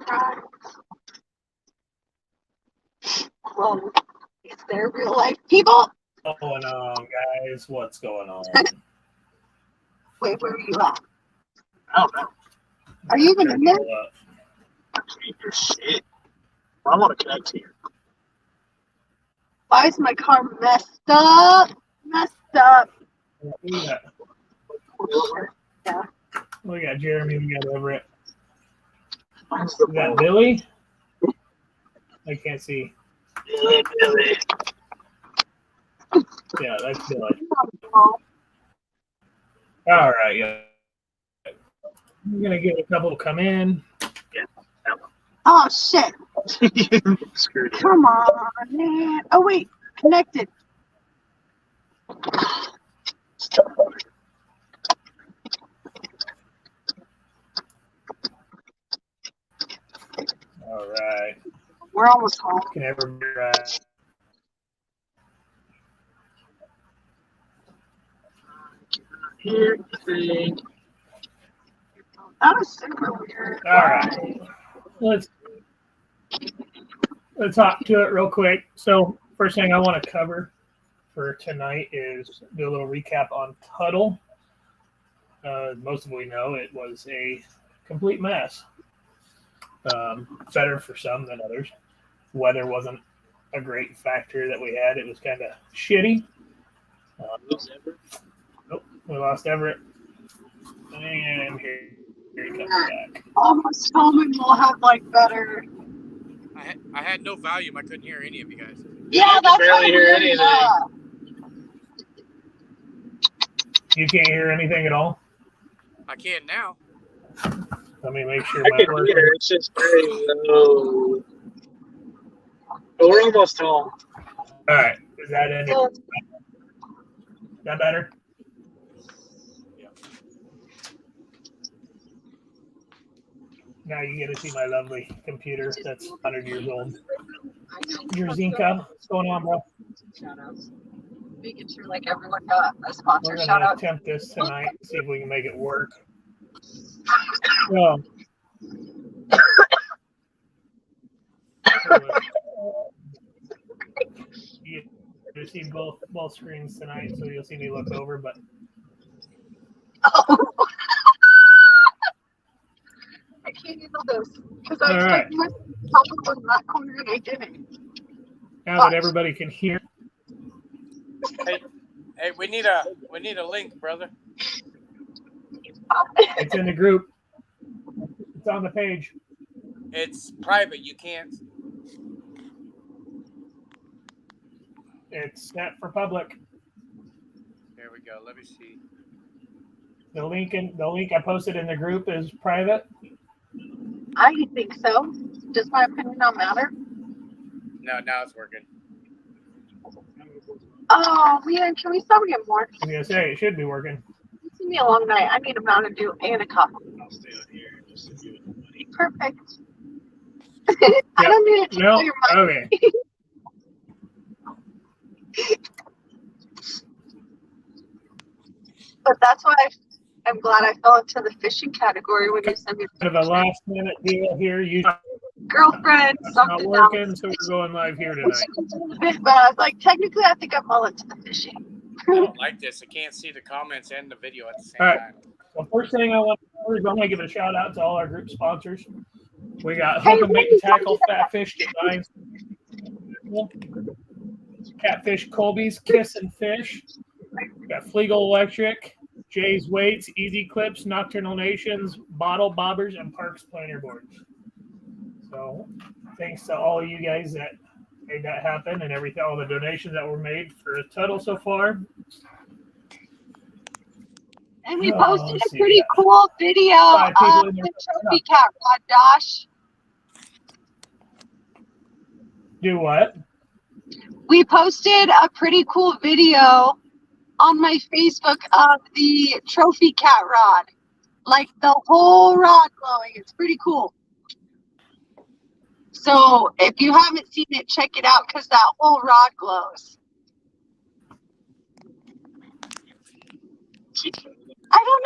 Right. Well, is there real life people? What's going on, guys? What's going on? Wait, where are you at? I don't know. Are you even in there? I can't hear shit. I want to connect to you. Why is my car messed up? Messed up. We got, Yeah. we got Jeremy, we got Everett. Mine's the We got Billy. I can't see. Billy. Yeah, that's Billy. All right, yeah. I'm gonna get a couple to come in. Oh shit! Screwed it. Come on, man. Oh wait, connected. It's tough. All right. We're almost home. Can everybody Hear the thing. That was super weird. All right. Let's hop to it real quick. So first thing I want to cover for tonight is do a little recap on Tuttle. Most of we know it was a complete mess. Better for some than others. Weather wasn't a great factor that we had. It was kind of shitty. Nope, we lost Everett. And here he comes back. Almost home, and we'll have like better. I had no volume. I couldn't hear any of you guys. Yeah, that's barely hear anything. You can't hear anything at all? I can now. Let me make sure I my can works. hear. It's just very low. But we're almost home. All right. Is that any? Is that better? Yeah. Now you get to see my lovely computer that's 100 years old. Your Zinka. What's going on, bro? Shout outs. Making sure like everyone got a sponsor We're shout going to out. attempt this tonight, see if we can make it work. So, you see both screens tonight, so you'll see me look over, but Oh. I can't handle this because I was All right. taking my top in that corner and I didn't. now that everybody can hear, Hey, we need a link, brother. it's in the group. It's on the page. It's private. You can't. It's set for public. There we go. Let me see. The link I posted in the group is private. I think so. Does my opinion not matter? No, now it's working. Oh man, can we stop get more? I was gonna say it should be working. It's gonna be a long night. I need a Mountain Dew and a coffee. I'll stay out here just to give it money. Perfect. I don't need it to No. fill your mind. Okay. But that's why I'm glad I fell into the fishing category when you sent me Kind of a last minute deal here. You girlfriend it's not something working, else. so we're going live here tonight. But I was like, technically, I think I fell into the fishing. I don't like this. I can't see the comments and the video at the same All right. time. Well, first thing I want to do is I'm going to give a shout out to all our group sponsors. We got Hey, Hook and Bait wait, Tackle, Fatfish Designs, Catfish Colby's, Kiss and Fish. We got Fleagle Electric, Jay's Weights, Easy Clips, Nocturnal Nations, Bottle Bobbers, and Parks Planner Boards. So thanks to all of you guys that made that happen and everything, all the donations that were made for Tuttle so far. And we Oh, posted let's a see, pretty yeah. cool video 5 people of in there. the trophy cat rod, Josh. Do what? We posted a pretty cool video on my Facebook of the trophy cat rod. Like the whole rod glowing. It's pretty cool. So if you haven't seen it, check it out because that whole rod glows. I don't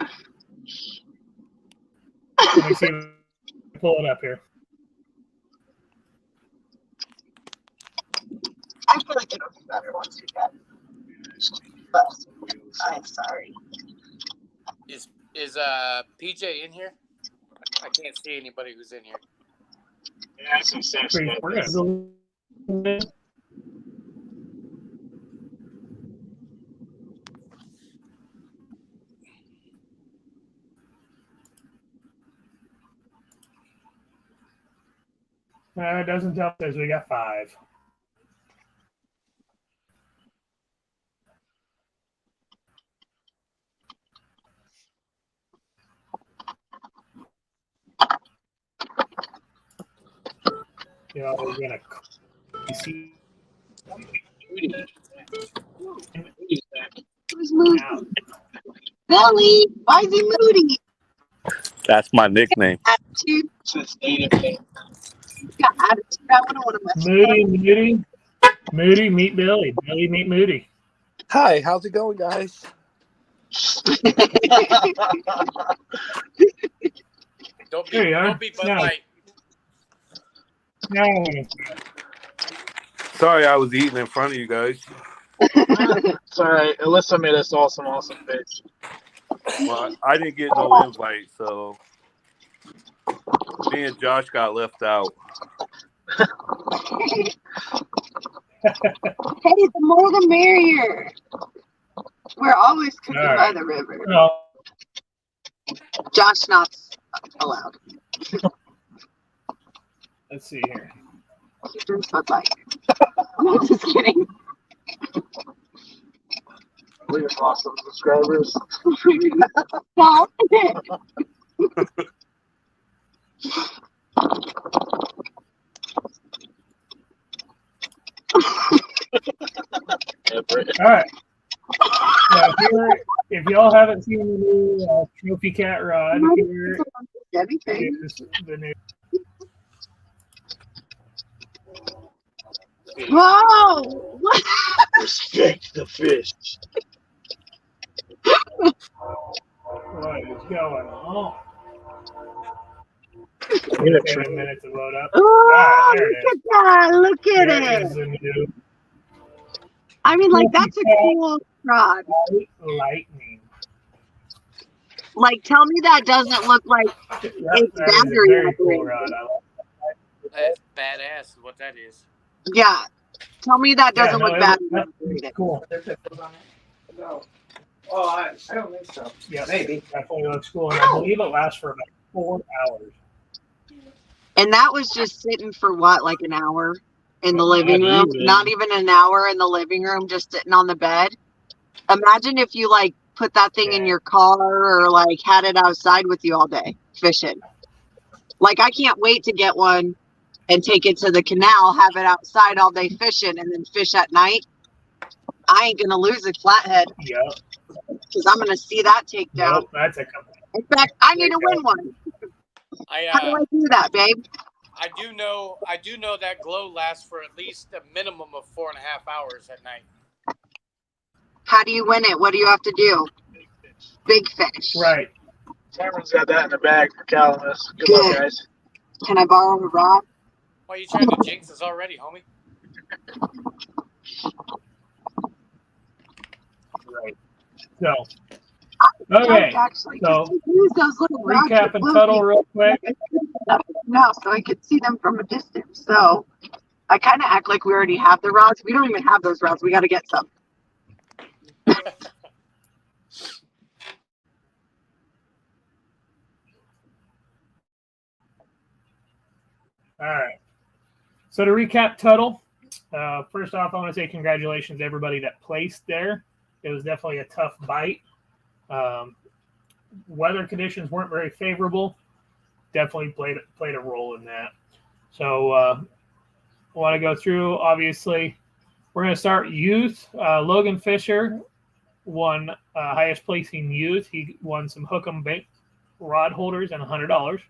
know. Let me see. Pull it up here. I feel like it'll be better once you get but I'm sorry. Is PJ in here? I can't see anybody who's in here. Yeah, some sense. We're gonna go. It doesn't tell us we got 5. You know, we're gonna see. Who's moody? Billy, why is he moody? That's my nickname. Attitude. It's native name. He's got attitude. I wouldn't want to mess with him. Moody, meet Billy. Billy, meet Moody. Hi, how's it going, guys? Don't There you are. be Bud No. Light. No. Sorry, I was eating in front of you guys. It's all right. Alyssa made us all some awesome fish. Well, I didn't get no invite, so me and Josh got left out. Hey, the more the merrier. We're always cooking All by right. the river. No. Josh not allowed. Let's see here. He drinks Bud Light. I'm just kidding. We just lost some subscribers. Stop it. All right. Now, if y'all haven't seen the new trophy cat rod, here is the new. Whoa! What? Respect the fish. What is going on? Need a 10 train. minutes to load up. Oh, there it look at that! Look at There it! is the new I mean, like, that's a cool rod. lightning. Like, tell me that doesn't look like That it's is a battery very cool operated. rod. I like That's badass. Is what that is. Yeah. Tell me that doesn't look battery that's operated. cool. No. Oh, I don't think so. Yes, Maybe. definitely looks cool. And I believe it lasts for about 4 hours. And that was just sitting for what, like an hour in the living Not room? even. Not even an hour in the living room, just sitting on the bed. Imagine if you like put that thing in your car or like had it outside with you all day fishing. Like, I can't wait to get one and take it to the canal, have it outside all day fishing, and then fish at night. I ain't gonna lose a flathead Yep. because I'm gonna see that takedown. Nope, that's a In fact, I need to win one. How do I do that, babe? I do know that glow lasts for at least a minimum of 4.5 hours at night. How do you win it? What do you have to do? Big fish. right. Cameron's got that in the bag for Calamus. Good luck, guys. Can I borrow a rod? Why are you trying to jinx us already, homie? Right. So, okay. Actually, So, just use those little rods recap that and float Tuttle here. real quick. No, so I could see them from a distance. So I kind of act like we already have the rods. We don't even have those rods. We got to get some. All right. So to recap Tuttle, first off, I want to say congratulations to everybody that placed there. It was definitely a tough bite. Weather conditions weren't very favorable. Definitely played a role in that. So I want to go through, obviously, we're going to start youth. Logan Fisher won highest placing youth. He won some hook 'em bait rod holders and $100.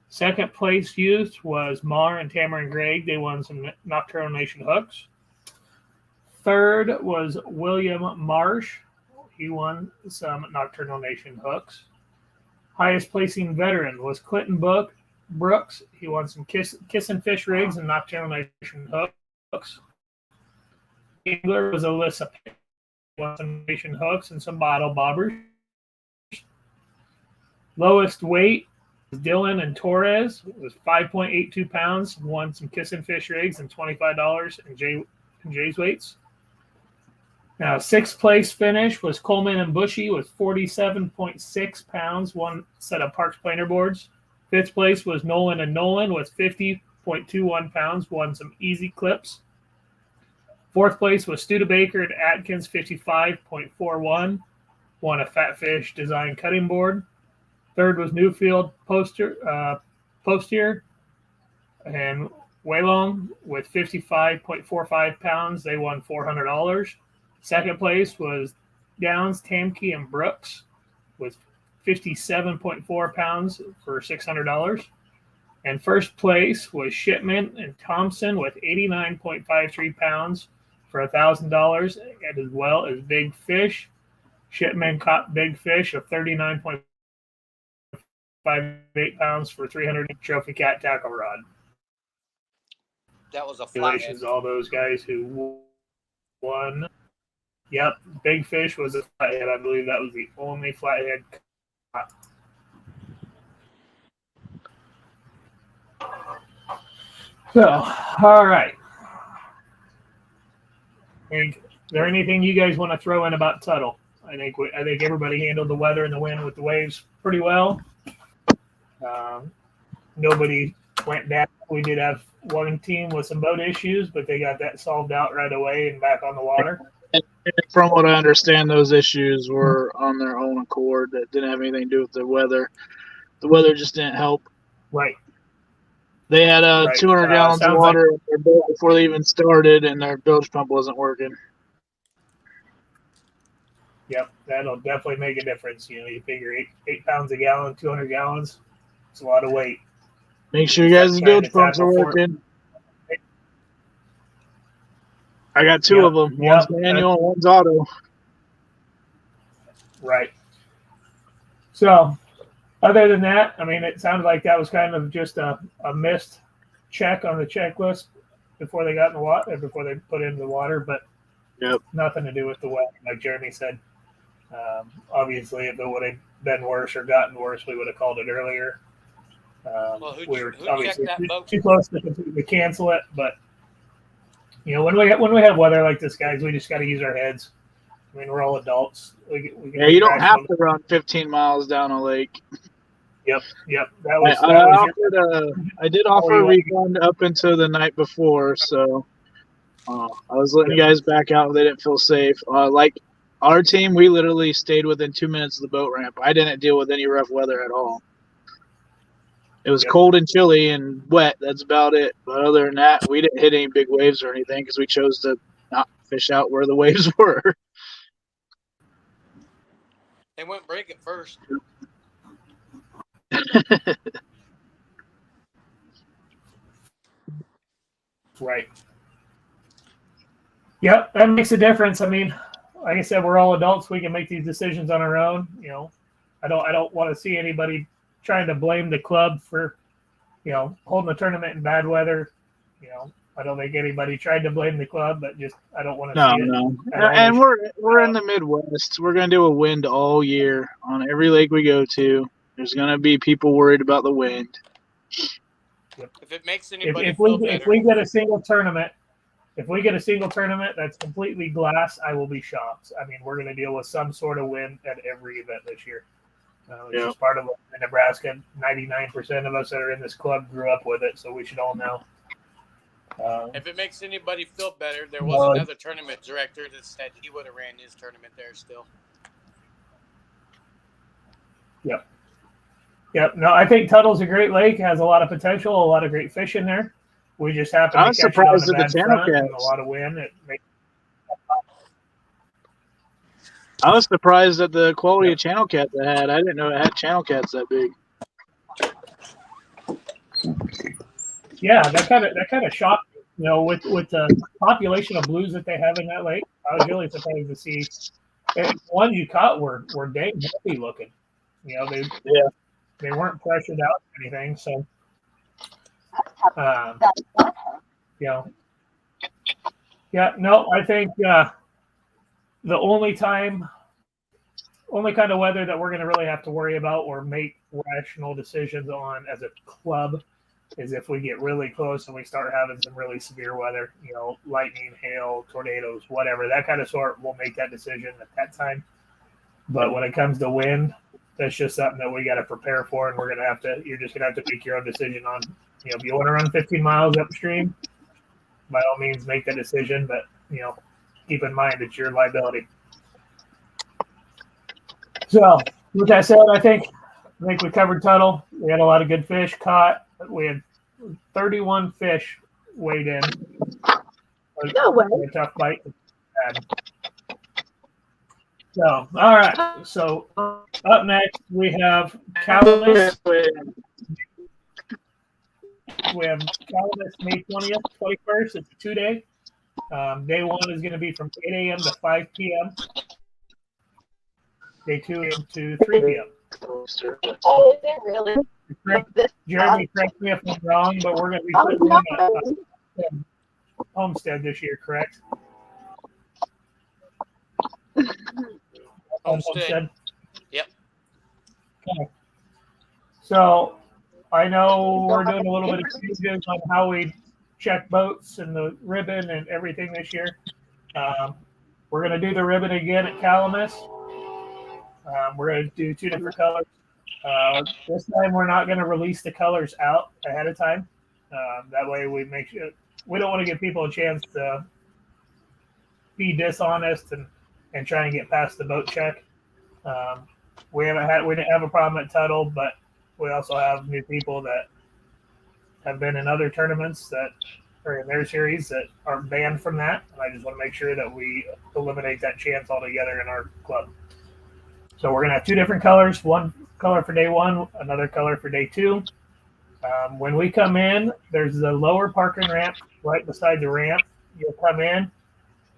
Second place youth was Mar and Tamara Gregg. They won some Nocturnal Nation hooks. Third was William Marsh. He won some Nocturnal Nation hooks. Highest placing veteran was Clinton Brooks. He won some kiss and fish rigs and nocturnal nation hooks. Angler was Alyssa. He won some nation hooks and some bottle bobbers. Lowest weight was Dylan and Torres. It was 5.82 pounds. Won some kiss and fish rigs and $25 in Jay's weights. Now, sixth place finish was Coleman and Bushy with 47.6 pounds, one set of Parks planer boards. Fifth place was Nolan and Nolan with 50.21 pounds, won some easy clips. Fourth place was Studebaker and Atkins, 55.41, won a Fat Fish design cutting board. Third was Newfield Postier and Waylong with 55.45 pounds. They won $400. Second place was Downs, Tamke, and Brooks with 57.4 pounds for $600. And first place was Shipman and Thompson with 89.53 pounds for $1,000, and as well as Big Fish. Shipman caught Big Fish of 39.58 pounds for $300 trophy cat tackle rod. That was a Congratulations flathead. to all those guys who won. Yep, Big Fish was a flathead. I believe that was the only flathead caught. So, all right. Is there anything you guys want to throw in about Tuttle? I think everybody handled the weather and the wind with the waves pretty well. Nobody went down. We did have one team with some boat issues, but they got that solved out right away and back on the water. And from what I understand, those issues were on their own accord. That didn't have anything to do with the weather. The weather just didn't help. Right. They had Right. 200 gallons of Sounds water in their boat before they even started, and their bilge pump wasn't working. Yep, that'll definitely make a difference. You know, you figure 8 pounds a gallon, 200 gallons. It's a lot of weight. Make sure you guys' Trying bilge to pumps are tackle working. I got two of them. One's manual, and one's auto. Right. So, other than that, I mean, it sounded like that was kind of just a missed check on the checklist before they got in the water, before they put it in the water, but nothing to do with the weather, like Jeremy said. Obviously, if it would have been worse or gotten worse, we would have called it earlier. We were obviously too close to completely cancel it, but you know, when we have weather like this, guys, we just got to use our heads. I mean, we're all adults. We can You don't have to run 15 miles down a lake. Yep. That I did offer a refund up until the night before, so I was letting you guys back out if they didn't feel safe. Like our team, we literally stayed within 2 minutes of the boat ramp. I didn't deal with any rough weather at all. It was cold and chilly and wet. That's about it. But other than that, we didn't hit any big waves or anything because we chose to not fish out where the waves were. They wouldn't break it first. Right. Yep, that makes a difference. I mean, like I said, we're all adults. We can make these decisions on our own. You know, I don't want to see anybody trying to blame the club for, you know, holding the tournament in bad weather. You know, I don't think anybody tried to blame the club, but just I don't want to see it. No. And we're in the Midwest. We're gonna deal with wind all year on every lake we go to. There's gonna be people worried about the wind. Yep. If it makes anybody if we get a single tournament that's completely glass, I will be shocked. I mean, we're going to deal with some sort of wind at every event this year. It's just part of it. In Nebraska, 99% of us that are in this club grew up with it, so we should all know. If it makes anybody feel better, there was another tournament director that said he would have ran his tournament there still. Yep. No, I think Tuttle's a great lake, has a lot of potential, a lot of great fish in there. We just happen to catch it on a bad front and a lot of wind. I was surprised at the quality of channel cat it had. I didn't know it had channel cats that big. Yeah, that kind of shocked me. You know, with the population of blues that they have in that lake, I was really surprised to see. And the ones you caught were dang heavy looking. You know, they weren't pressured out or anything. So, you know, yeah, no, I think the only kind of weather that we're going to really have to worry about or make rational decisions on as a club is if we get really close and we start having some really severe weather, you know, lightning, hail, tornadoes, whatever, that kind of sort. We'll make that decision at that time. But when it comes to wind, that's just something that we got to prepare for, and you're just going to have to make your own decision on, you know, if you want to run 15 miles upstream, by all means make that decision, but, you know, keep in mind it's your liability. So, with that said, I think we covered Tuttle. We had a lot of good fish caught. We had 31 fish weighed in. No way. A tough bite. So, all right. So, up next, we have Calamus. We have Calamus May 20th, 21st. It's a 2-day. Day 1 is going to be from 8 a.m. to 5 p.m. Day 2 a.m. to 3 p.m. Oh, is it really? Jeremy, correct me if I'm wrong, but we're going to be putting in a homestead this year, correct? Homestead. Yep. Okay. So I know we're doing a little bit of changes on how we check boats and the ribbon and everything this year. We're going to do the ribbon again at Calamus. We're going to do 2 different colors. This time we're not going to release the colors out ahead of time. That way we make sure we don't want to give people a chance to be dishonest and try and get past the boat check. We didn't have a problem at Tuttle, but we also have new people that have been in other tournaments that are in their series that are banned from that. And I just want to make sure that we eliminate that chance altogether in our club. So we're going to have 2 different colors, one color for day 1, another color for day 2. When we come in, there's the lower parking ramp right beside the ramp. You'll come in.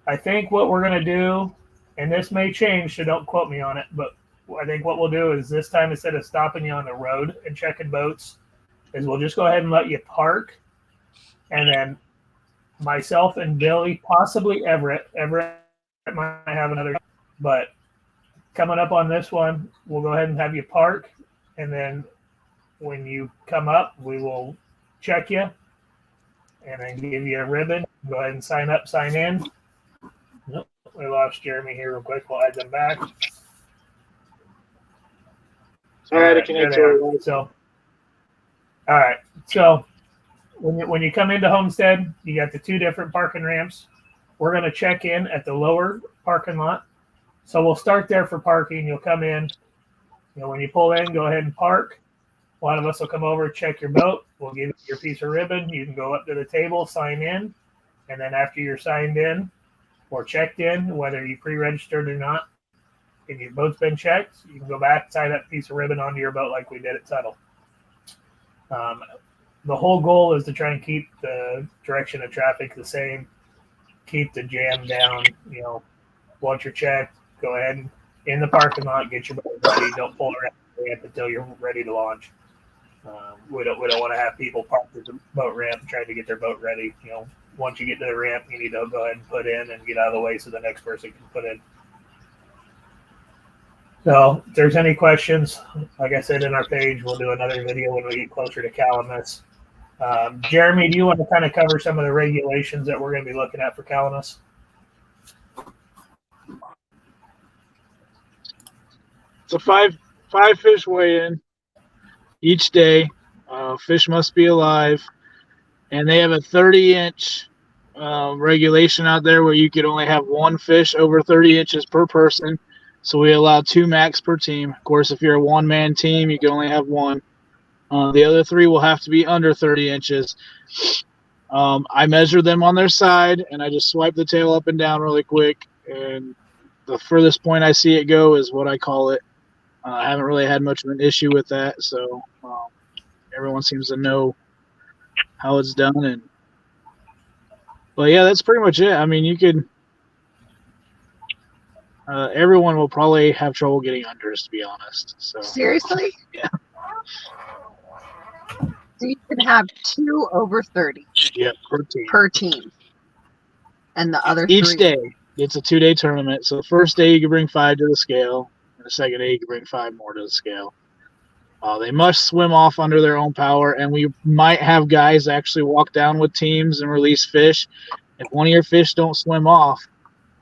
I think what we're going to do, and this may change, so don't quote me on it, but I think what we'll do is this time, instead of stopping you on the road and checking boats, is we'll just go ahead and let you park. And then myself and Billy, possibly Everett might have another, but coming up on this one, we'll go ahead and have you park. And then when you come up, we will check you and then give you a ribbon. Go ahead and sign up, sign in. Nope, we lost Jeremy here real quick. We'll add them back. All right, so, all right. So when you come into Homestead, you got the 2 different parking ramps. We're going to check in at the lower parking lot. So we'll start there for parking. You'll come in. You know, when you pull in, go ahead and park. One of us will come over, check your boat. We'll give you your piece of ribbon. You can go up to the table, sign in. And then after you're signed in or checked in, whether you pre-registered or not, and your boat's been checked, you can go back, tie that piece of ribbon onto your boat like we did at Tuttle. The whole goal is to try and keep the direction of traffic the same, keep the jam down. You know, once you're checked, go ahead and in the parking lot, get your boat ready. Don't pull around the ramp until you're ready to launch. We don't want to have people parked at the boat ramp trying to get their boat ready. You know, once you get to the ramp, you need to go ahead and put in and get out of the way so the next person can put in. So if there's any questions, like I said in our page, we'll do another video when we get closer to Calamus. Jeremy, do you want to kind of cover some of the regulations that we're going to be looking at for Calamus? It's a five fish weigh-in each day. Fish must be alive, and they have a 30-inch regulation out there where you could only have 1 fish over 30 inches per person. So we allow 2 max per team. Of course, if you're a 1-man team, you can only have 1. The other 3 will have to be under 30 inches. I measure them on their side, and I just swipe the tail up and down really quick. And the furthest point I see it go is what I call it. I haven't really had much of an issue with that, so everyone seems to know how it's done. But yeah, that's pretty much it. I mean, you could. Everyone will probably have trouble getting unders, to be honest. So seriously? Yeah. So you can have 2 over 30 Yeah, per team. per team. And the other Each 3. day. It's a 2-day tournament. So the first day you can bring 5 to the scale, and the second day you can bring 5 more to the scale. They must swim off under their own power, and we might have guys actually walk down with teams and release fish. If one of your fish don't swim off,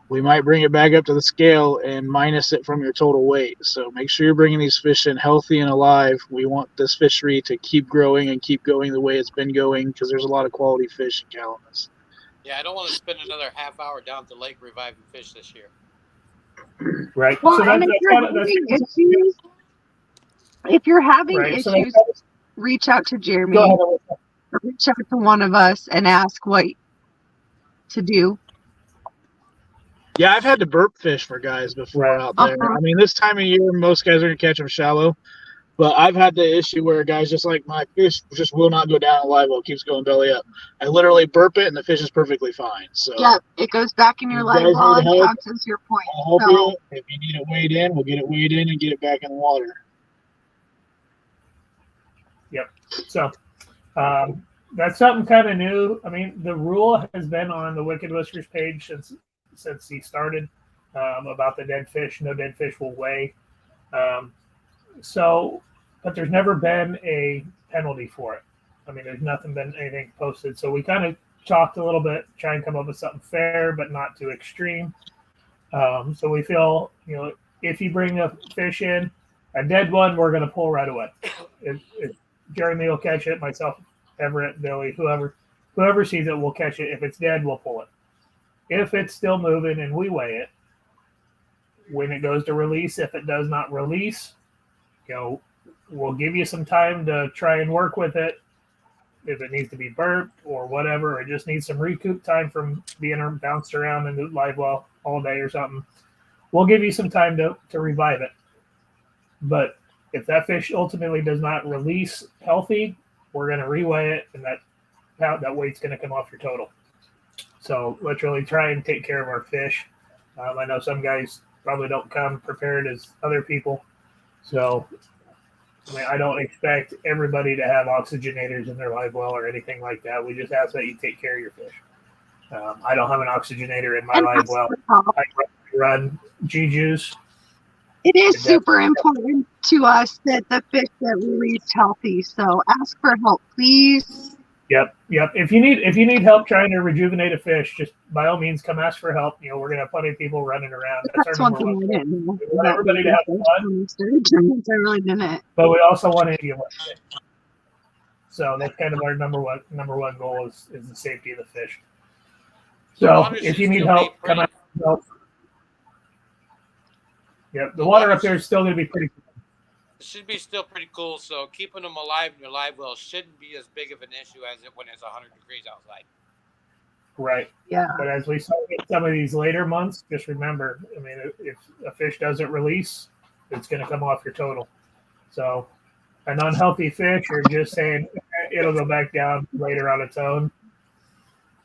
we might bring it back up to the scale and minus it from your total weight. So make sure you're bringing these fish in healthy and alive. We want this fishery to keep growing and keep going the way it's been going because there's a lot of quality fish in Calamus. Yeah, I don't want to spend another half hour down at the lake reviving fish this year. Right. Well, So and if you're having issues, reach out to Jeremy. Go ahead. Or reach out to one of us and ask what to do. Yeah, I've had to burp fish for guys before out there. I mean, this time of year, most guys are going to catch them shallow. But I've had the issue where a guy's just like, my fish just will not go down a live well, keeps going belly up. I literally burp it, and the fish is perfectly fine. So yeah, it goes back in your live well and counts as your point. I'll help you. If you need it weighed in, we'll get it weighed in and get it back in the water. Yep. So that's something kind of new. I mean, the rule has been on the Wicked Whiskers page since he started about the dead fish. No dead fish will weigh. But there's never been a penalty for it. I mean, there's been anything posted. So we kind of talked a little bit, try and come up with something fair, but not too extreme. So we feel, if you bring a fish in, a dead one, we're going to pull right away. If Jeremy will catch it, myself, Everett, Billy, whoever sees it will catch it. If it's dead, we'll pull it. If it's still moving and we weigh it, when it goes to release, if it does not release, we'll give you some time to try and work with it. If it needs to be burped or whatever, or it just needs some recoup time from being bounced around in the live well all day or something, we'll give you some time to revive it. But if that fish ultimately does not release healthy, we're going to reweigh it, and that weight's going to come off your total. So let's really try and take care of our fish. I know some guys probably don't come prepared as other people. So, I mean, I don't expect everybody to have oxygenators in their live well or anything like that. We just ask that you take care of your fish. I don't have an oxygenator in my live well. I run G-Juice. It is super important to us that the fish get released healthy. So ask for help, please. Yep. If you need help trying to rejuvenate a fish, just by all means come ask for help. We're gonna have plenty of people running around. That's one thing I didn't know. We want everybody to have fun. I really didn't. But we also want to get one. So that's kind of our number one goal is the safety of the fish. So if you need help, come out and help. Yep, the water up there is still going to be pretty cool. It should be still pretty cool. So keeping them alive in your live well shouldn't be as big of an issue as it when it's 100 degrees outside. Right. Yeah. But as we saw in some of these later months, just remember, I mean, if a fish doesn't release, it's going to come off your total. So an unhealthy fish, you're just saying it'll go back down later on its own.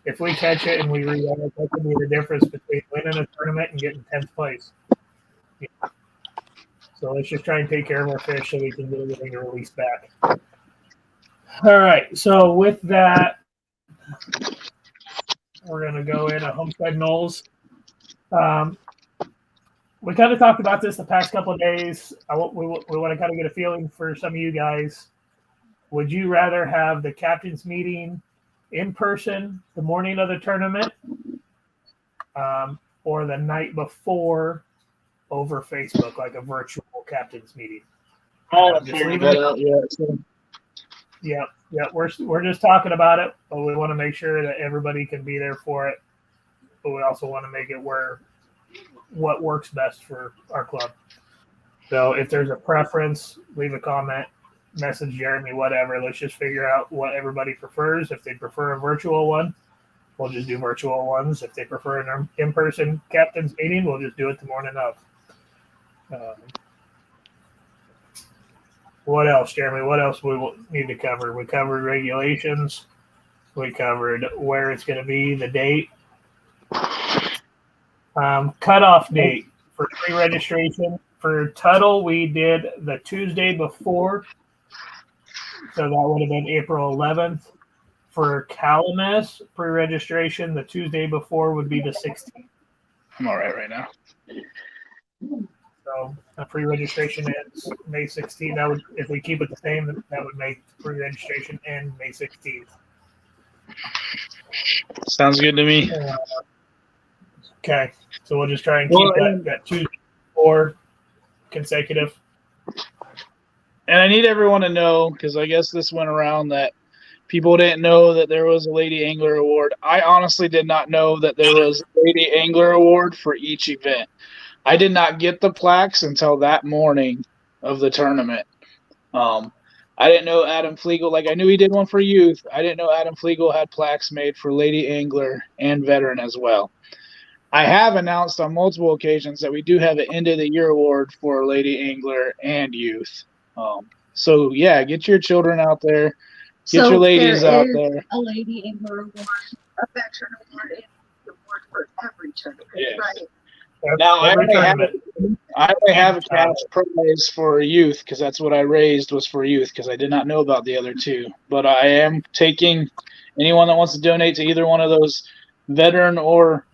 If we catch it and we re-run it, that could be the difference between winning a tournament and getting 10th place. Yeah. So let's just try and take care of our fish so we can get everything to release back. All right. So with that, we're going to go in at Homestead Knolls. We kind of talked about this the past couple of days. We want to kind of get a feeling for some of you guys. Would you rather have the captain's meeting in person the morning of the tournament or the night before over Facebook, like a virtual captain's meeting? Yeah. We're just talking about it, but we want to make sure that everybody can be there for it. But we also want to make it what works best for our club. So if there's a preference, leave a comment, message Jeremy, whatever. Let's just figure out what everybody prefers. If they prefer a virtual one, we'll just do virtual ones. If they prefer an in-person captain's meeting, we'll just do it the morning of. What else, Jeremy? What else we will need to cover? We covered regulations. We covered where it's going to be, the date. Cutoff date for pre-registration. For Tuttle, we did the Tuesday before So that would have been April 11th. For Calamus, pre-registration, the Tuesday before would be the 16th. I'm all right now. So the pre-registration ends May 16th. That would, if we keep it the same, that would make pre-registration end May 16th. Sounds good to me. Okay, so we'll just try and keep that Tuesday before consecutive. And I need everyone to know, because I guess this went around, that people didn't know that there was a Lady Angler Award. I honestly did not know that there was a Lady Angler Award for each event. I did not get the plaques until that morning of the tournament. I didn't know Adam Flegel, like I knew he did one for youth. I didn't know Adam Flegel had plaques made for Lady Angler and Veteran as well. I have announced on multiple occasions that we do have an end of the year award for Lady Angler and youth. So yeah, get your children out there. Get your ladies out there. A Lady Angler Award, a Veteran Award, and an award for every tournament. Yes. Right. Now I only have a cash prize for youth because that's what I raised was for youth because I did not know about the other two. But I am taking anyone that wants to donate to either one of those Veteran or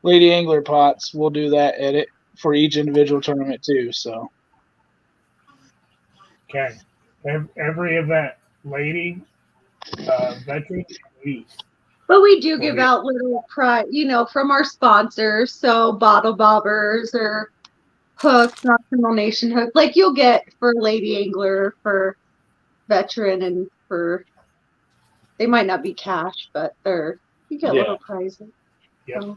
Lady Angler pots. We'll do that at it for each individual tournament too. So okay, every event, Lady, Veteran, youth. But we do give out little prize, from our sponsors. So bottle bobbers or hooks, Nocturnal Nation hook, like you'll get for Lady Angler, for Veteran, and for they might not be cash, but you get little prizes. Yeah.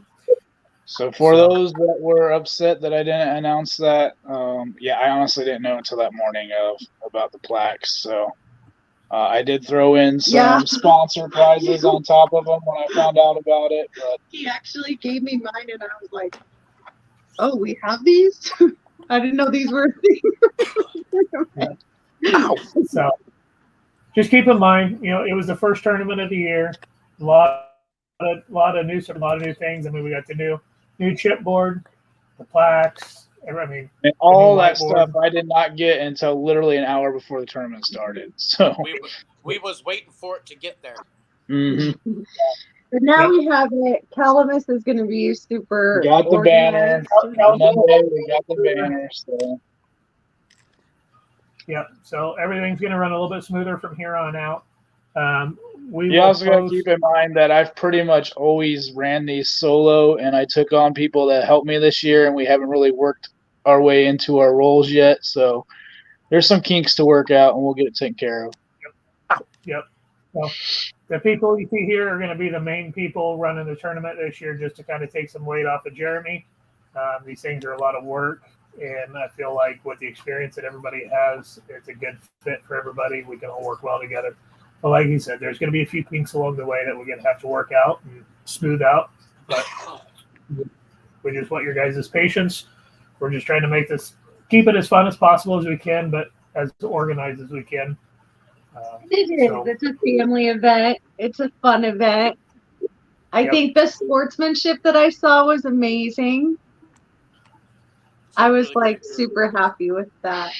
So for those that were upset that I didn't announce that, I honestly didn't know until that morning about the plaques. So I did throw in some sponsor prizes on top of them when I found out about it. But he actually gave me mine, and I was like, "Oh, we have these? I didn't know these were things." So just keep in mind, it was the first tournament of the year. A lot of new things. I mean, we got the new chipboard, the plaques. And all that stuff I did not get until literally an hour before the tournament started. So we was waiting for it to get there. Mm-hmm. But now we have it. Calamus is going to be super. We got the banner. Monday, we got the banner. So. Yeah, so everything's going to run a little bit smoother from here on out. You also got to keep in mind that I've pretty much always ran these solo, and I took on people that helped me this year, and we haven't really worked our way into our roles yet. So there's some kinks to work out, and we'll get it taken care of. Yep. Well, the people you see here are going to be the main people running the tournament this year, just to kind of take some weight off of Jeremy. These things are a lot of work, and I feel like with the experience that everybody has, it's a good fit for everybody. We can all work well together. But like you said, there's going to be a few kinks along the way that we're going to have to work out and smooth out. But we just want your guys' patience. We're just trying to keep it as fun as possible as we can, but as organized as we can. It is. It's a family event. It's a fun event. I think the sportsmanship that I saw was amazing. I was super happy with that.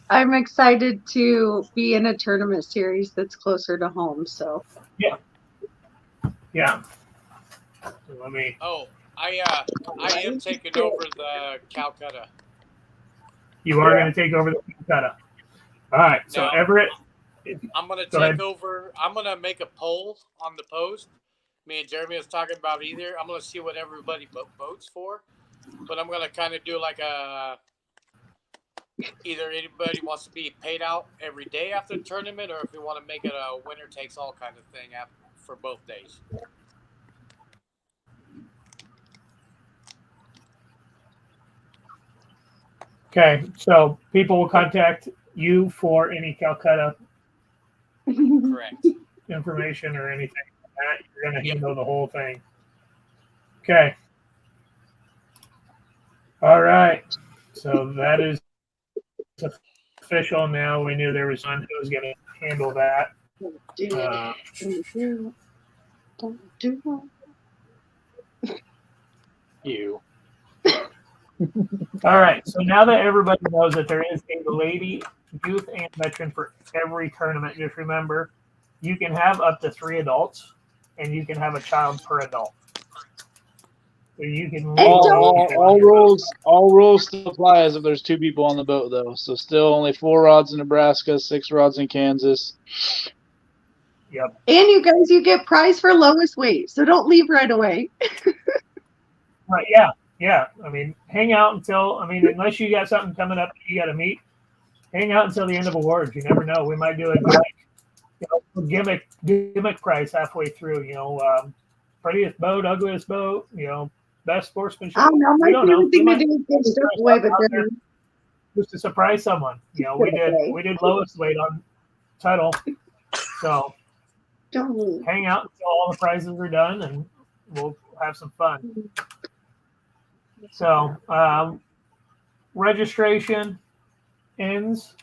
I'm excited to be in a tournament series that's closer to home. So yeah. Let me. Oh, I am taking over the Calcutta. You are going to take over the Calcutta. All right. So Everett, I'm going to take over. I'm going to make a poll on the post. Me and Jeremy was talking about either. I'm going to see what everybody votes for, but I'm going to kind of do like either anybody wants to be paid out every day after the tournament, or if we want to make it a winner takes all kind of thing for both days. Okay, so people will contact you for any Calcutta Correct. information or anything like that. You're going to handle the whole thing. Okay. All right. So that is official now. We knew there was someone who was going to handle that. You. All right. So now that everybody knows that there is a lady, youth, and veteran for every tournament, just remember, you can have up to 3 adults, and you can have a child per adult. So you can all rules still apply as if there's 2 people on the boat, though. So still only 4 rods in Nebraska, 6 rods in Kansas. Yep. And you guys, you get prize for lowest weight, so don't leave right away. Right. Yeah. I mean, hang out until, unless you got something coming up you got to meet, hang out until the end of awards. You never know. We might do a gimmick prize halfway through. Prettiest boat, ugliest boat. Best sportsmanship. I don't know. My favorite thing to do is give stuff away, but just to surprise someone. We did lowest weight on Tuttle, so hang out until all the prizes are done, and we'll have some fun. So registration ends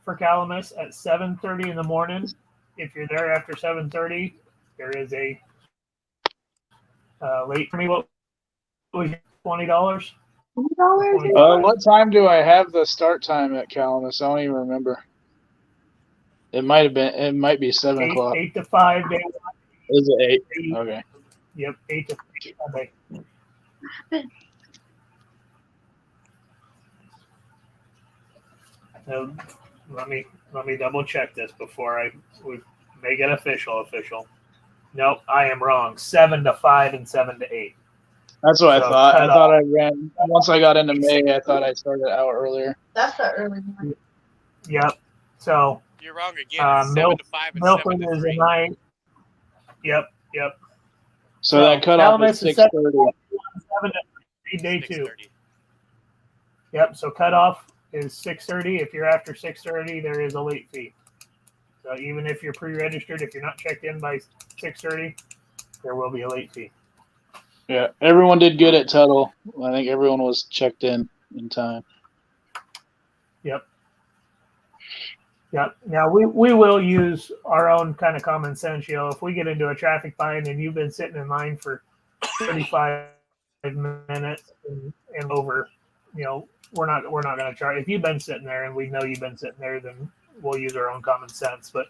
for Calamus at 7:30 in the morning. If you're there after 7:30, there is a late for me. What was $20? What time do I have the start time at Calamus? I don't even remember. It might be 7 o'clock. 8 to 5 days. Is it 8? Okay. Yep, 8 to 5. So let me double check this before we make it official. Nope, I am wrong. 7 to 5 and 7 to 8. That's what I thought. I thought I ran once I got into May. I thought I started out earlier. That's the early one. Yep. So you're wrong again. 7 to 5 and 7 to 3. 9. Yep. So that cutoff is 6:30. 7 to 3, day 2. Yep. So cutoff is 6:30. If you're after 6:30, there is a late fee. So even if you're pre-registered, if you're not checked in by 6:30, there will be a late fee. Yeah, everyone did good at Tuttle. I think everyone was checked in time. Yep. Now we will use our own kind of common sense. If we get into a traffic bind and you've been sitting in line for 35 minutes and over, we're not going to charge. If you've been sitting there and we know you've been sitting there, then we'll use our own common sense. But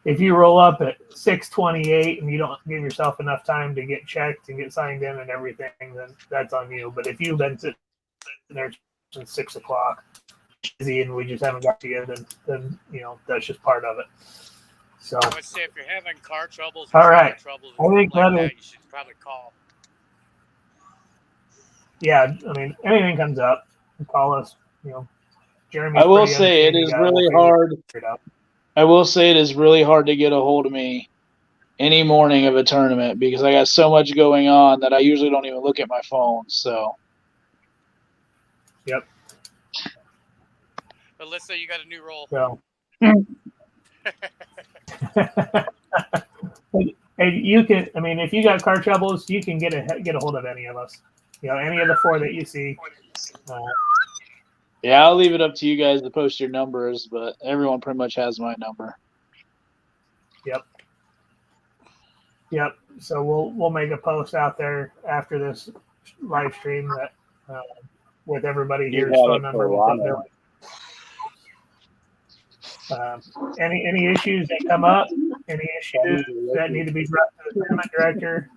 if you roll up at 6:28 and you don't give yourself enough time to get checked and get signed in and everything, then that's on you. But if you've been sitting there since 6 o'clock, and we just haven't got to you, then that's just part of it. So I would say if you're having car troubles, all right, troubles I think like you should probably call. Yeah, anything comes up, call us. Jeremy. I will say it is really hard. I will say it is really hard to get a hold of me any morning of a tournament because I got so much going on that I usually don't even look at my phone. So. Yep. But let's say you got a new role. So. And you can. If you got car troubles, you can get a hold of any of us. Any of the 4 that you see. Yeah, I'll leave it up to you guys to post your numbers, but everyone pretty much has my number. Yep. So we'll make a post out there after this live stream that with everybody here's phone number. Any issues that come up, any issues that need to be brought to the tournament director,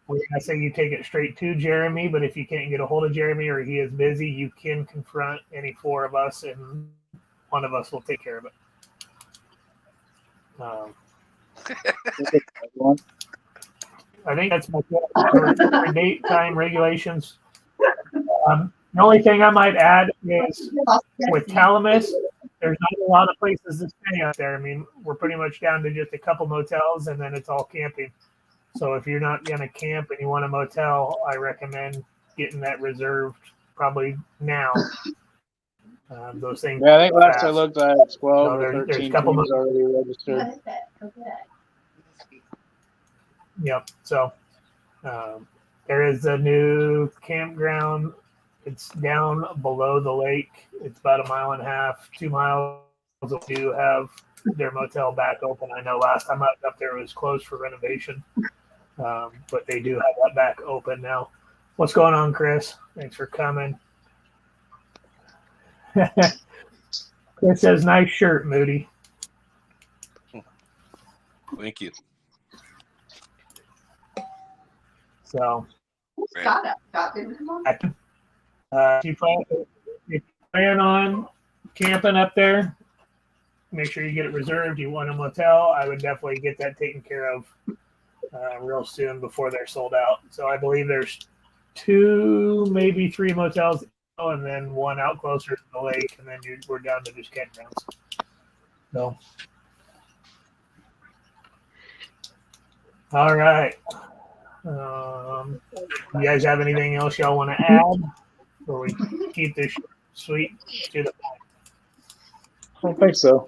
we're going to say you take it straight to Jeremy, but if you can't get a hold of Jeremy or he is busy, you can confront any 4 of us, and one of us will take care of it. I think that's my for date, time, regulations. The only thing I might add is with Calamus, there's not a lot of places to stay out there. We're pretty much down to just a couple motels, and then it's all camping. So if you're not going to camp and you want a motel, I recommend getting that reserved probably now. Those things. Yeah, I think last I looked, I had 12 or 13 there's a couple teams already registered. Yep. So there is a new campground. It's down below the lake. It's about 1.5 miles, 2 miles. They do have their motel back open. I know last time I was up there it was closed for renovation. But they do have that back open now. What's going on, Chris? Thanks for coming. Chris says, nice shirt, Moody. Thank you. So, Got you plan on camping up there, make sure you get it reserved. You want a motel, I would definitely get that taken care of real soon before they're sold out. So I believe there's 2, maybe 3 motels, and then one out closer to the lake, and then we're down to just campgrounds. So, all right. You guys have anything else y'all want to add, or we keep this sweet to the point? I don't think so.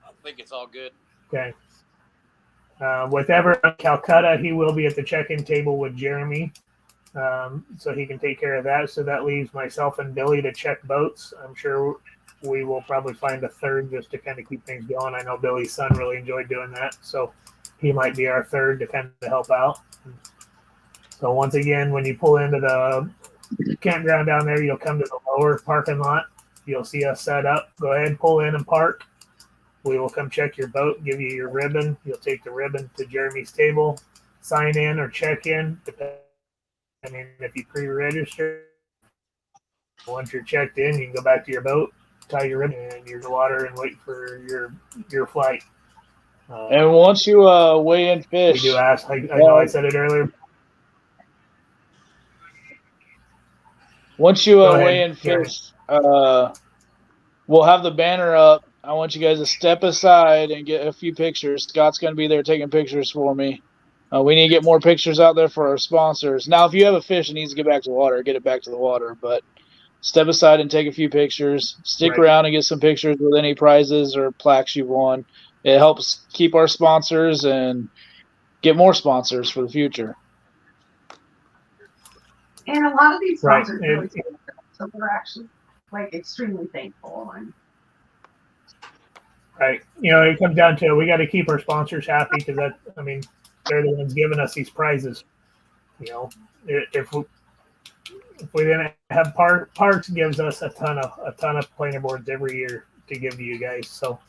I think it's all good. Okay. With Everett in Calcutta, he will be at the check-in table with Jeremy, so he can take care of that. So that leaves myself and Billy to check boats. I'm sure we will probably find a third just to kind of keep things going. I know Billy's son really enjoyed doing that, so he might be our third to kind of help out. So once again, when you pull into the campground down there, you'll come to the lower parking lot. You'll see us set up. Go ahead, pull in and park. We will come check your boat, give you your ribbon. You'll take the ribbon to Jeremy's table, sign in or check in, depending if you pre-register. Once you're checked in, you can go back to your boat, tie your ribbon in your water, and wait for your flight. And once you weigh in fish, we do ask. I know I said it earlier. Once you weigh in Gary. fish, we'll have the banner up. I want you guys to step aside and get a few pictures. Scott's going to be there taking pictures for me. We need to get more pictures out there for our sponsors. Now, if you have a fish that needs to get back to the water, get it back to the water. But step aside and take a few pictures. Stick around and get some pictures with any prizes or plaques you won. It helps keep our sponsors and get more sponsors for the future. And a lot of these sponsors Right. really take it, so we're actually extremely thankful. And Right. It comes down to we got to keep our sponsors happy because they're the ones giving us these prizes. If we didn't have Parks gives us a ton of planer boards every year to give to you guys. So,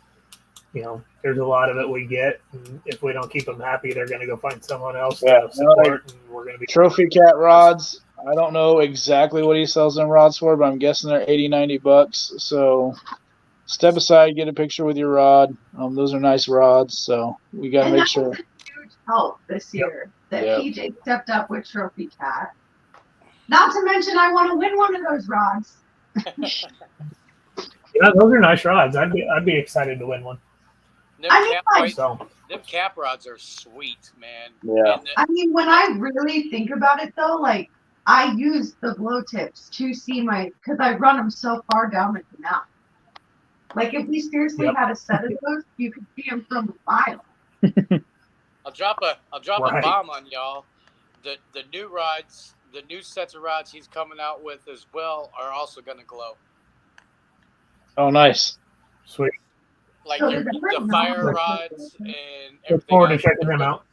there's a lot of it we get. And if we don't keep them happy, they're going to go find someone else to support, and we're going to be Trophy Cat rods. I don't know exactly what he sells them rods for, but I'm guessing they're $80-$90. So step aside, get a picture with your rod. Those are nice rods, so we got to make sure. That was a huge help this year that PJ stepped up with Trophy Cat. Not to mention, I want to win one of those rods. Yeah, those are nice rods. I'd be excited to win one. Them cap rods are sweet, man. Yeah. When I really think about it, though, I use the blow tips to see because I run them so far down the canal. If we seriously had a set of those, you could see them from a mile. I'll drop a bomb on y'all. The new rods, the new sets of rods he's coming out with as well are also going to glow. Oh, nice. Sweet. The fire rods and everything. Look forward to checking them out.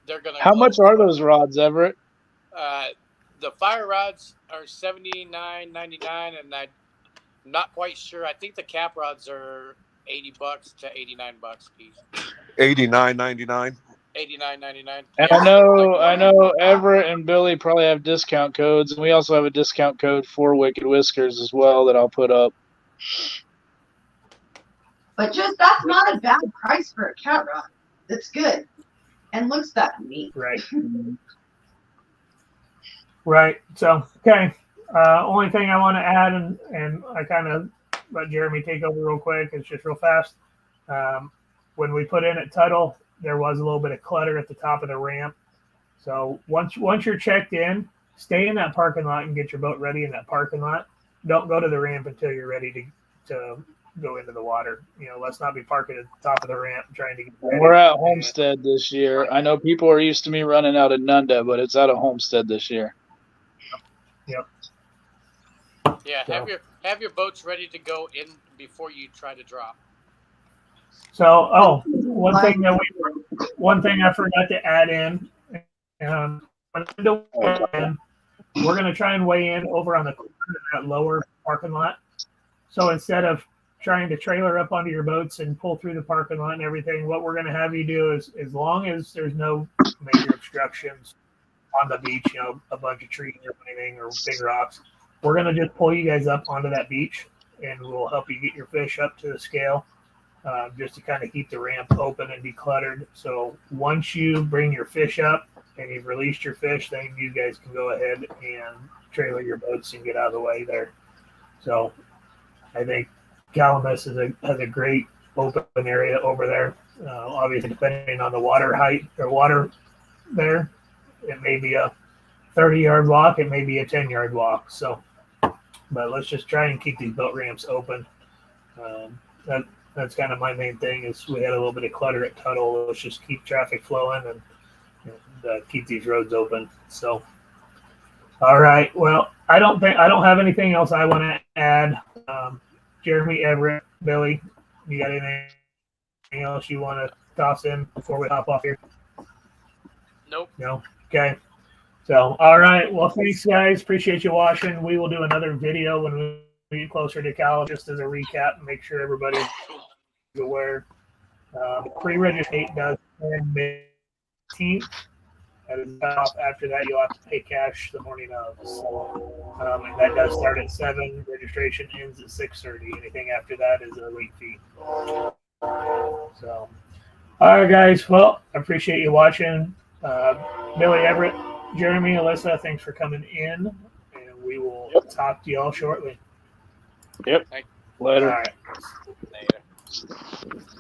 They're gonna. How much are those rods, Everett? The fire rods are $79.99, and I'm not quite sure. I think the cap rods are $80 to $89 a piece. $89.99. $89.99. And I know Everett and Billy probably have discount codes, and we also have a discount code for Wicked Whiskers as well that I'll put up. But that's not a bad price for a cat rod. It's good and looks that neat. Right. Right. So, okay. Only thing I want to add, and I kind of let Jeremy take over real quick. It's just real fast. When we put in at Tuttle, there was a little bit of clutter at the top of the ramp. So once you're checked in, stay in that parking lot and get your boat ready in that parking lot. Don't go to the ramp until you're ready to go into the water. Let's not be parking at the top of the ramp trying to get ready. We're at Homestead this year. I know people are used to me running out of Nunda, but it's out of Homestead this year. Yep. Yeah, have your boats ready to go in before you try to drop. So, one thing I forgot to add in, we're going to try and weigh in over on the corner of that lower parking lot. So instead of trying to trailer up onto your boats and pull through the parking lot and everything, what we're going to have you do is, as long as there's no major obstructions on the beach, you know, a bunch of trees or anything or big rocks, we're going to just pull you guys up onto that beach, and we'll help you get your fish up to the scale, just to kind of keep the ramp open and decluttered. So once you bring your fish up and you've released your fish, then you guys can go ahead and trailer your boats and get out of the way there. So I think Calamus has a great open area over there. Obviously, depending on the water height or water there, it may be a 30-yard walk, it may be a 10-yard walk. So, but let's just try and keep these boat ramps open. That's kind of my main thing. Is we had a little bit of clutter at Tuttle. Let's just keep traffic flowing and keep these roads open. So, all right. Well, I don't have anything else I want to add. Jeremy, Everett, Billy, you got anything else you want to toss in before we hop off here? Nope. No. Okay. So, all right. Well, thanks, guys. Appreciate you watching. We will do another video when we get closer to Calamus, just as a recap and make sure everybody's aware. Pre-registration does end May 18th. That is off. After that, you'll have to pay cash the morning of. So, and that does start at 7. Registration ends at 6:30. Anything after that is a late fee. So, all right, guys. Well, I appreciate you watching. Billy, Everett, Jeremy, Alyssa, thanks for coming in, and we will talk to you all shortly. Yep. Later. All right. Later.